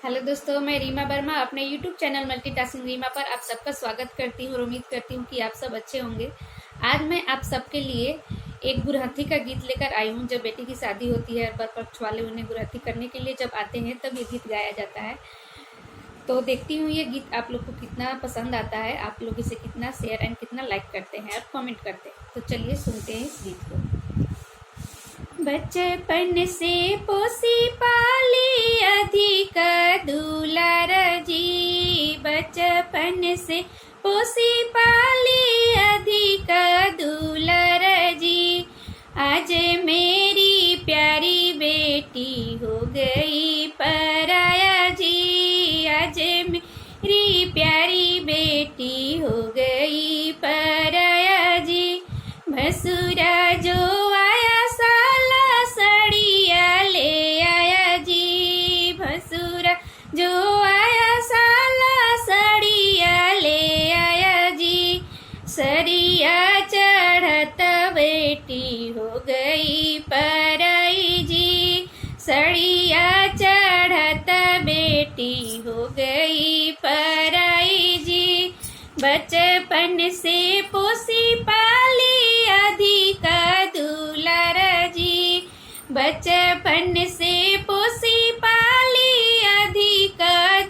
Hello दोस्तों, मैं रीमा वर्मा अपने यूट्यूब चैनल मल्टीटास्किंग रीमा पर आप सबका स्वागत करती हूँ और उम्मीद करती हूँ कि आप सब अच्छे होंगे। आज मैं आप सबके लिए एक गुरहथी का गीत लेकर आई हूँ। जब बेटी की शादी होती है, बर पक्ष वाले उन्हें गुरहथी करने के लिए जब आते हैं तब ये गीत गाया जाता है। तो देखती हूँ ये गीत आप लोग को कितना पसंद आता है, आप लोग इसे कितना शेयर एंड कितना लाइक करते हैं और कॉमेंट करते हैं। तो चलिए सुनते हैं इस गीत को। बचपन से पोसी पाली अधिक दुलार जी, बचपन से पोसी पाली अधिक दुलार जी। आज मेरी प्यारी बेटी हो गई पराया जी, आज मेरी प्यारी बेटी हो गई पराया जी। भसुरा जो आया साला सड़िया ले आया जी, भसुरा जो आया साला सड़िया ले आया जी। सरिया चढ़त बेटी हो गई पराई जी, सड़िया चढ़त बेटी हो गई पराई जी। बचपन से पोसी पाली अधिक दुलार जी, बचपन से पोसी पाली अधिक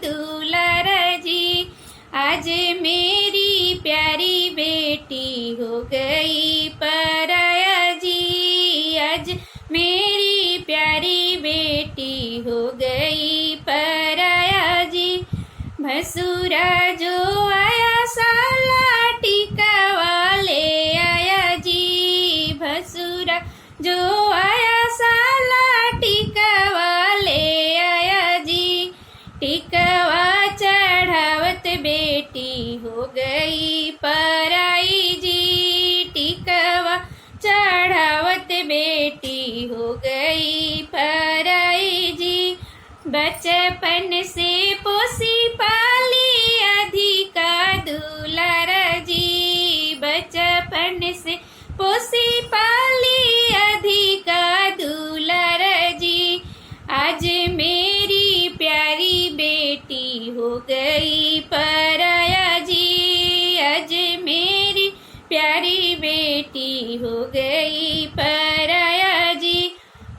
दुलार जी। आज मेरी प्यारी बेटी हो गई पराया जी, आज मेरी प्यारी बेटी हो गई पराया जी। भसुरा जो आया साला टिकवा ले आया जी, भसुरा जो आया साला टिकवा ले आया जी। टिकवा चढ़ावत बेटी हो गई पराई जी, टिकवा चढ़ावत बेटी हो गई पराई जी। बचपन से पोसी पाली अधिक दुलार जी, बचपन से पोसी पाली अधिक दुलार जी। आज मेरी प्यारी बेटी हो गई पराया जी, आज मेरी प्यारी बेटी हो गई पराया जी।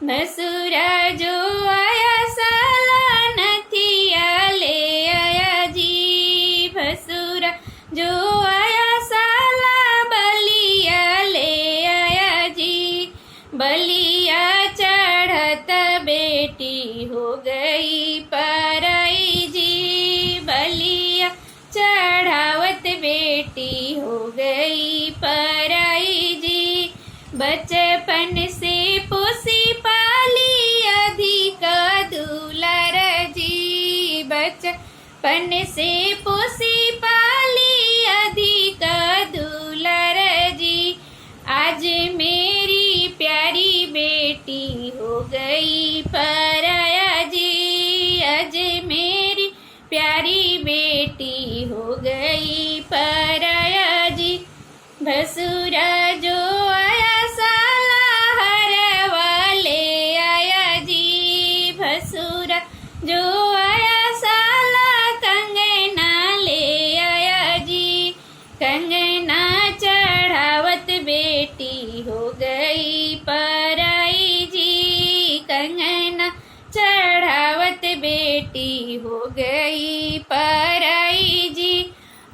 भसुरा जो आया साला नथिया ले आया जी, भसुरा जो आया साला बलिया ले आया जी। बलिया चढ़त बेटी हो गई पराई जी, बलिया चढ़ावत बेटी हो गई पराई जी। बचपन से पोसी पाली अधिक दुलार जी, बचपन से पोसी पाली अधिक दुलार जी। आज मेरी प्यारी बेटी हो गई पराया जी, आज मेरी प्यारी बेटी हो गई पराया जी। भसुरा जो आया साला हरवा ले आया जी, भसुरा जो आया साला कंगना ले आया जी। कंगना चढ़ावत बेटी हो गई पराई जी, कंगना चढ़ावत बेटी हो गई पराई जी।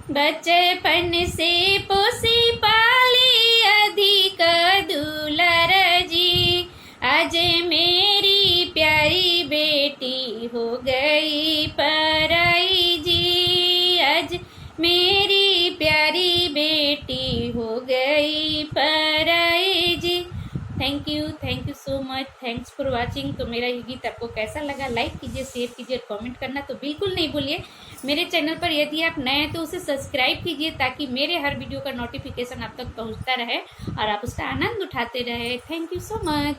बचपन से पोसी पाली अधिक दुलार जी, आज मेरी प्यारी बेटी हो गई पराई जी, आज मेरी प्यारी बेटी हो गई पराई जी। Thank you so much, thanks for watching. तो मेरा ये गीत आपको कैसा लगा लाइक कीजिए, शेयर कीजिए, कमेंट करना तो बिल्कुल नहीं भूलिए। मेरे चैनल पर यदि आप नए हैं तो उसे सब्सक्राइब कीजिए ताकि मेरे हर वीडियो का नोटिफिकेशन आप तक पहुंचता रहे और आप उसका आनंद उठाते रहे। Thank you so much.